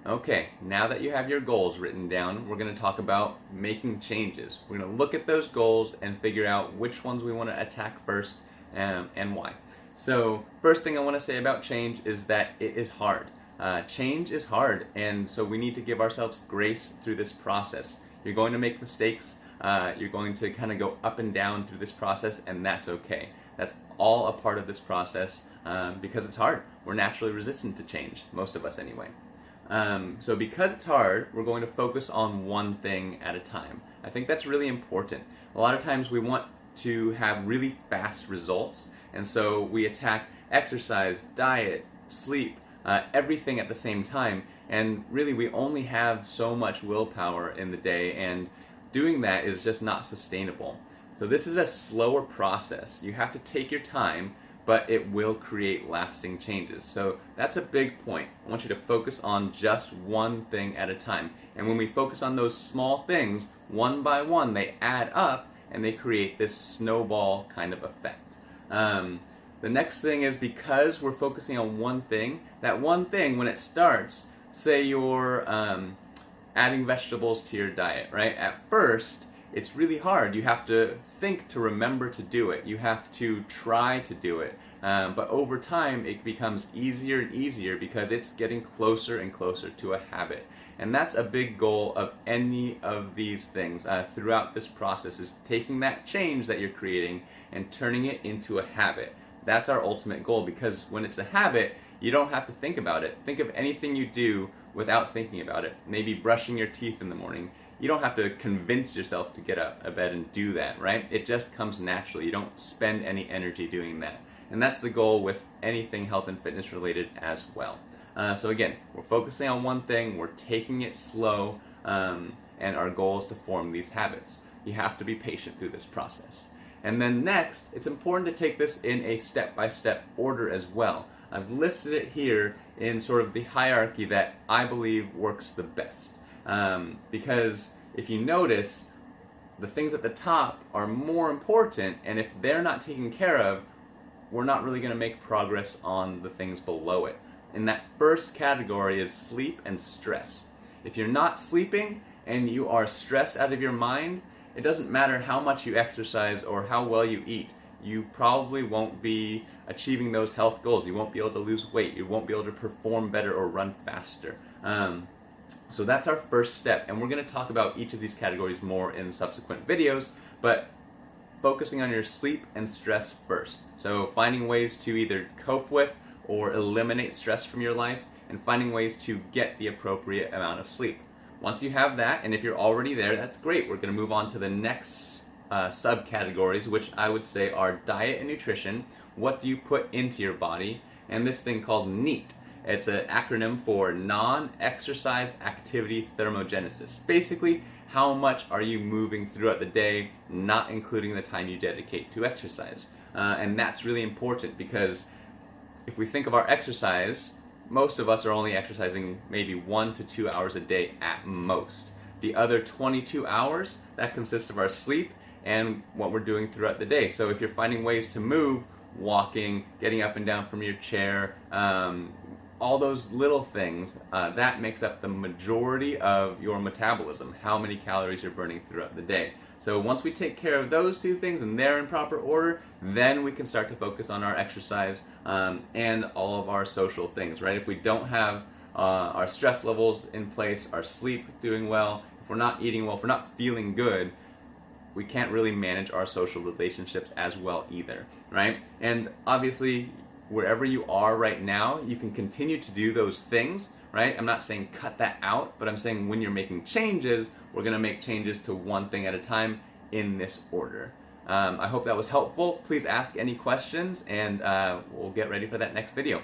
Okay, now that you have your goals written down, we're going to talk about making changes. We're going to look at those goals and figure out which ones we want to attack first and why. So, first thing I want to say about change is that it is hard. Change is hard, and so we need to give ourselves grace through this process. You're going to make mistakes. You're going to kind of go up and down through this process, and that's okay. That's all a part of this process because it's hard. We're naturally resistant to change, most of us anyway. So because it's hard, we're going to focus on one thing at a time. I think that's really important. A lot of times we want to have really fast results, and so we attack exercise, diet, sleep, everything at the same time, and really we only have so much willpower in the day, and doing that is just not sustainable. So this is a slower process. You have to take your time, but it will create lasting changes. So that's a big point. I want you to focus on just one thing at a time. And when we focus on those small things, one by one, they add up and they create this snowball kind of effect. The next thing is, because we're focusing on one thing, that one thing, when it starts, say you're adding vegetables to your diet, right? At first, it's really hard. You have to think to remember to do it. You have to try to do it. But over time, it becomes easier and easier because it's getting closer and closer to a habit. And that's a big goal of any of these things throughout this process, is taking that change that you're creating and turning it into a habit. That's our ultimate goal, because when it's a habit, you don't have to think about it. Think of anything you do without thinking about it. Maybe brushing your teeth in the morning. You don't have to convince yourself to get out of bed and do that, right? It just comes naturally. You don't spend any energy doing that. And that's the goal with anything health and fitness related as well. So again, we're focusing on one thing, we're taking it slow, and our goal is to form these habits. You have to be patient through this process. And then next, it's important to take this in a step-by-step order as well. I've listed it here in sort of the hierarchy that I believe works the best. Because if you notice, the things at the top are more important, and if they're not taken care of, we're not really going to make progress on the things below it. And that first category is sleep and stress. If you're not sleeping and you are stressed out of your mind, it doesn't matter how much you exercise or how well you eat. You probably won't be achieving those health goals. You won't be able to lose weight. You won't be able to perform better or run faster. So that's our first step, and we're going to talk about each of these categories more in subsequent videos, but focusing on your sleep and stress first. So finding ways to either cope with or eliminate stress from your life, and finding ways to get the appropriate amount of sleep. Once you have that, and if you're already there, that's great. We're going to move on to the next subcategories, which I would say are diet and nutrition. What do you put into your body? And this thing called NEAT. It's an acronym for Non-Exercise Activity Thermogenesis. Basically, how much are you moving throughout the day, not including the time you dedicate to exercise. And that's really important, because if we think of our exercise, most of us are only exercising maybe 1 to 2 hours a day at most. The other 22 hours, that consists of our sleep and what we're doing throughout the day. So if you're finding ways to move, walking, getting up and down from your chair, all those little things, that makes up the majority of your metabolism, how many calories you're burning throughout the day. So once we take care of those two things and they're in proper order, then we can start to focus on our exercise and all of our social things, right? If we don't have our stress levels in place, our sleep doing well, if we're not eating well, if we're not feeling good, we can't really manage our social relationships as well either, right? And obviously, wherever you are right now, you can continue to do those things, right? I'm not saying cut that out, but I'm saying when you're making changes, we're going to make changes to one thing at a time in this order. I hope that was helpful. Please ask any questions, and we'll get ready for that next video.